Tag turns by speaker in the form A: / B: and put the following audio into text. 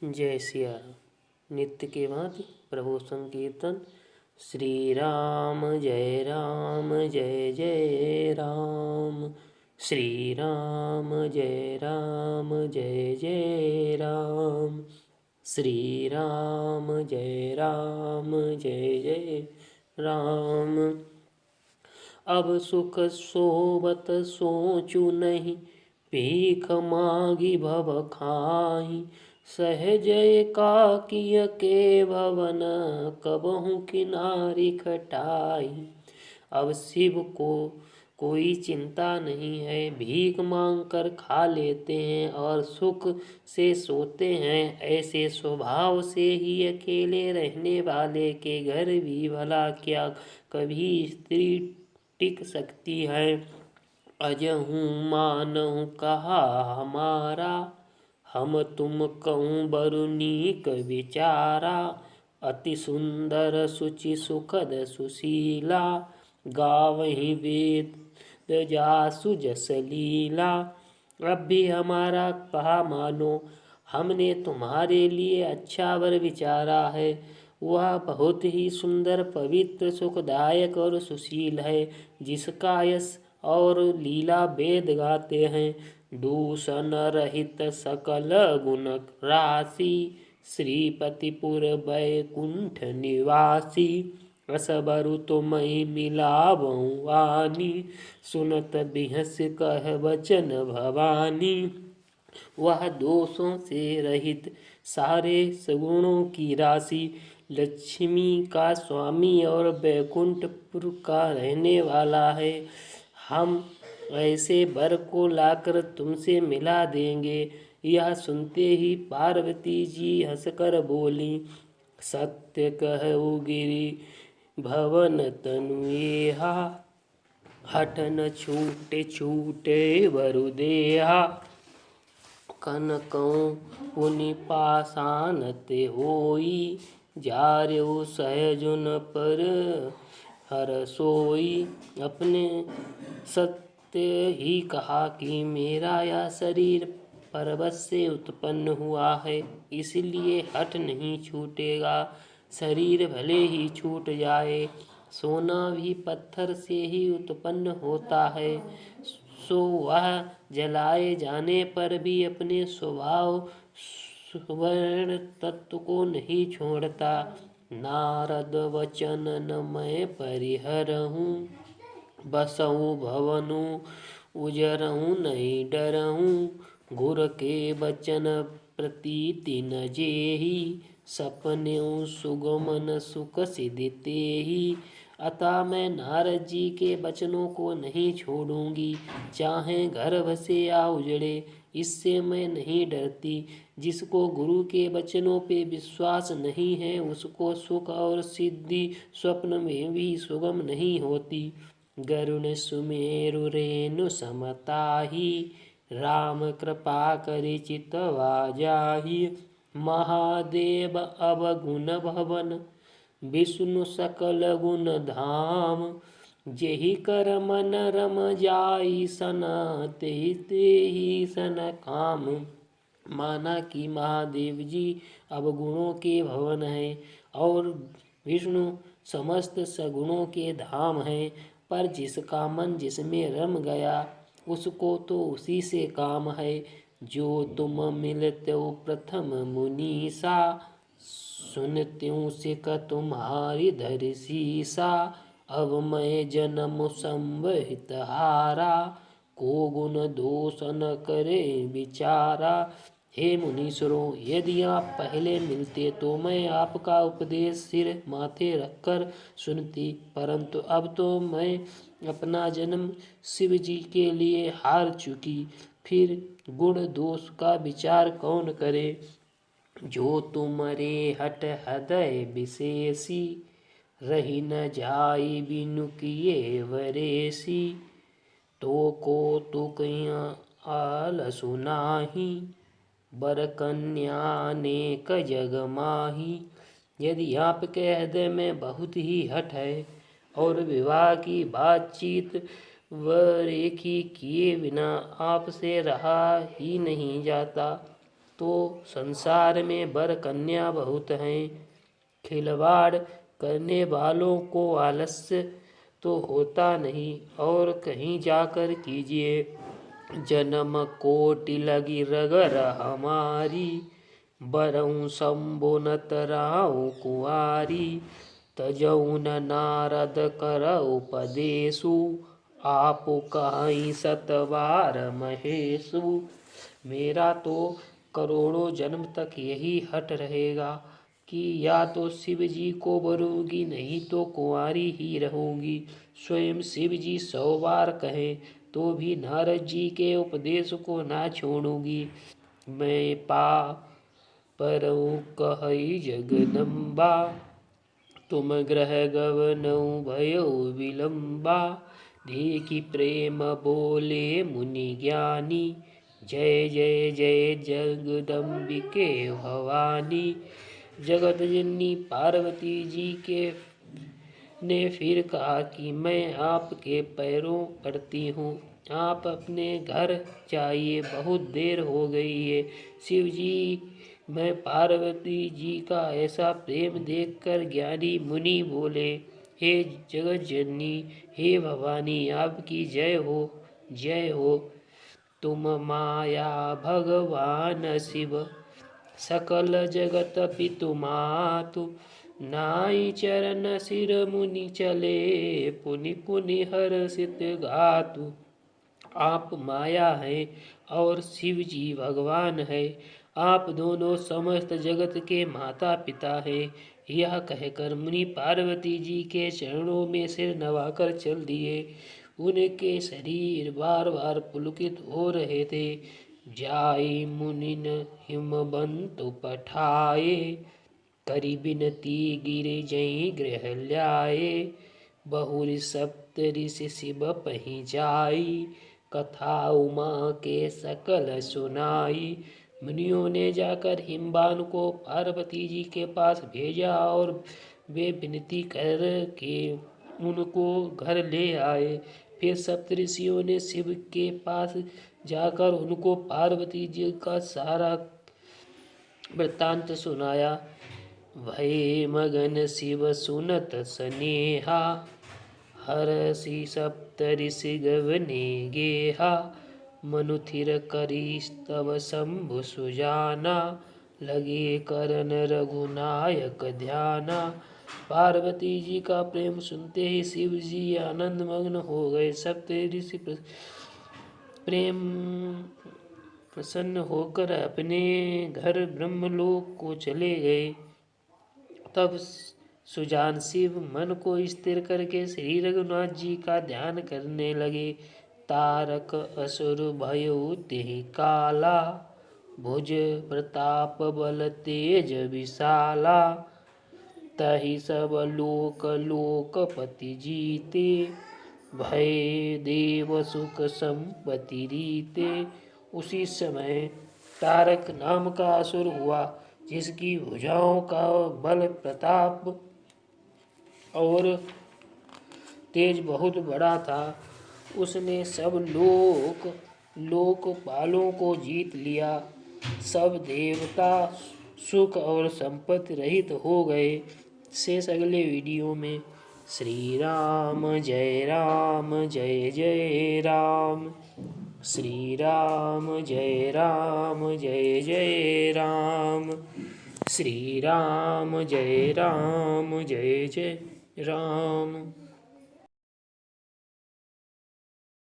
A: जय सिया राम। नित्य के भांति प्रभु संकीर्तन। श्री राम जय जय राम। श्री राम जय जय राम। श्री राम जय जय राम। अब सुख सोबत सोचू नहीं, भीख मांगी भव खाही। सहज एकाकिय के भवन, कबहु किनारी खटाई। अब शिव को कोई चिंता नहीं है, भीख मांग कर खा लेते हैं और सुख से सोते हैं। ऐसे स्वभाव से ही अकेले रहने वाले के घर भी भला क्या कभी स्त्री टिक सकती है। अजहू मानहु कहा हमारा, हम तुम कहूँ बरुनीक विचारा। अति सुंदर सुचि सुखद सुशीला, गावही वेद जासु जस लीला। अब भी हमारा कहा मानो, हमने तुम्हारे लिए अच्छा वर विचारा है। वह बहुत ही सुंदर पवित्र सुखदायक और सुशील है, जिसका यश और लीला वेद गाते हैं। दूषण रहित सकल गुण राशि, श्रीपतिपुर बैकुंठ निवासी। असबरु तुम्हि मिलावहु वानी, सुनत बिहस कह वचन भवानी। वह दोषों से रहित सारे सगुणों की राशि, लक्ष्मी का स्वामी और बैकुंठपुर का रहने वाला है। हम ऐसे वर को लाकर तुमसे मिला देंगे। यह सुनते ही पार्वती जी हंसकर बोली, सत्य कहु गिरि भवन तनुएहा, हठ न छूटे छूटे वरु देहा। कनकऊ पुनि पाषाण ते होई, जार्यो सहजुन पर हर सोई। अपने सत्य ही कहा कि मेरा यह शरीर पर्वत से उत्पन्न हुआ है, इसलिए हठ नहीं छूटेगा। शरीर भले ही छूट जाए, सोना भी पत्थर से ही उत्पन्न होता है, सो वह जलाए जाने पर भी अपने स्वभाव स्वर्ण तत्व को नहीं छोड़ता। नारद वचन न मैं परिहरहूँ, बसहु भवनु उजरहूँ नहीं डरहूँ। गुर के वचन प्रतीति न जेहि, सपनेउ सुगमन सुख सिधि तेहि। अतः मैं नारद जी के वचनों को नहीं छोड़ूंगी, चाहे घर भसे या उजड़े, इससे मैं नहीं डरती। जिसको गुरु के वचनों पे विश्वास नहीं है, उसको सुख और सिद्धि स्वप्न में भी सुगम नहीं होती। गरुण सुमेरु रेणु समताही, राम कृपा करि चितवा जाहि। महादेव अवगुण भवन, विष्णु सकल गुण धाम। जेहि कर मन रम जाई सन, तेहि तेहि सन काम। माना कि महादेव जी अवगुणों के भवन है और विष्णु समस्त सगुणों के धाम है, पर जिसका मन जिसमें रम गया उसको तो उसी से काम है। जो तुम मिलत्यो प्रथम मुनीसा, सुनत्यूं सिक तुम्हारी धरि सीसा। अब मैं जन्म संवहित हारा, को गुण दोष न करे विचारा। हे मुनीश्वरों, यदि आप पहले मिलते तो मैं आपका उपदेश सिर माथे रखकर सुनती, परंतु अब तो मैं अपना जन्म शिव जी के लिए हार चुकी, फिर गुण दोष का विचार कौन करे। जो तुमरे हठ हृदय विशेषी, रही न जाई बिनु किए वरेसी। तो को तुक आल सुनाही, बर कन्या अनेक जग माही। यदि आपके हृदय में बहुत ही हठ है और विवाह की बातचीत व रेखी किए बिना आपसे रहा ही नहीं जाता, तो संसार में वर कन्या बहुत हैं। खिलवाड़ करने वालों को आलस्य तो होता नहीं, और कहीं जाकर कीजिए। जन्म कोटि लगी रगर हमारी, बरऊँ शंभु न तराऊ कुआरी। तजऊ न नारद कर उपदेशु, आप कहीं सतवार महेशु। मेरा तो करोड़ों जन्म तक यही हट रहेगा कि या तो शिव जी को वरूंगी, नहीं तो कुंवारी ही रहूंगी। स्वयं शिव जी 100 बार कहें तो भी नारद जी के उपदेश को ना छोड़ूंगी। मैं पा परऊँ कहई जगदम्बा, तुम ग्रह गवनऊ भयो विलंबा। देखी प्रेम बोले मुनि ज्ञानी, जय जय जय जगदम्बिके भवानी। जगत जननी पार्वती जी के ने फिर कहा कि मैं आपके पैरों पड़ती हूँ, आप अपने घर जाइए, बहुत देर हो गई है। शिव जी मैं पार्वती जी का ऐसा प्रेम देखकर ज्ञानी मुनि बोले, हे जगत जननी, हे भवानी, आपकी जय हो, जय हो। तुम माया भगवान शिव, सकल जगत पितु मातु। नाई चरण सिर मुनि चले, पुनि पुनि हर्षित गातु। आप माया हैं और शिव जी भगवान है, आप दोनों समस्त जगत के माता पिता हैं। यह कहकर मुनि पार्वती जी के चरणों में सिर नवाकर चल दिए। उनके शरीर बार बार पुलकित हो रहे थे। जाई मुनिन हिमबंतु पठाए, करी बिनती गिर जई गृह ल्याए। बहुरी सप्त ऋषि शिव पही जाई, कथा उमा के सकल सुनाई। मुनियों ने जाकर हिमबान को पार्वती जी के पास भेजा और वे विनती कर के उनको घर ले आए। फिर सप्तऋषियों ने शिव के पास जाकर उनको पार्वती जी का सारा वृत्तांत सुनाया। भय मगन शिव सुनत सनेहा, हरषि सप्तऋषि गवने गेहा। मनुथिर करी तब शंभु सुजाना, लगे करन रघुनायक ध्याना। पार्वती जी का प्रेम सुनते ही शिव जी आनंद मग्न हो गए। सप्तऋषि प्रेम प्रसन्न होकर अपने घर ब्रह्मलोक को चले गए। तब सुजान शिव मन को स्थिर करके श्री रघुनाथ जी का ध्यान करने लगे। तारक असुर भयो तेहि काला, भुज प्रताप बल तेज विशाला। तहि सब लोक लोकपति जीते, भय देव सुख संपत्ति रीते। उसी समय तारक नाम का असुर हुआ, जिसकी भुजाओं का बल प्रताप और तेज बहुत बड़ा था। उसने सब लोकपालों को जीत लिया। सब देवता सुख और संपत्ति रहित हो गए। शेष अगले वीडियो में। श्री राम जय जय राम। श्री राम जय जय राम। श्री राम जय जय राम।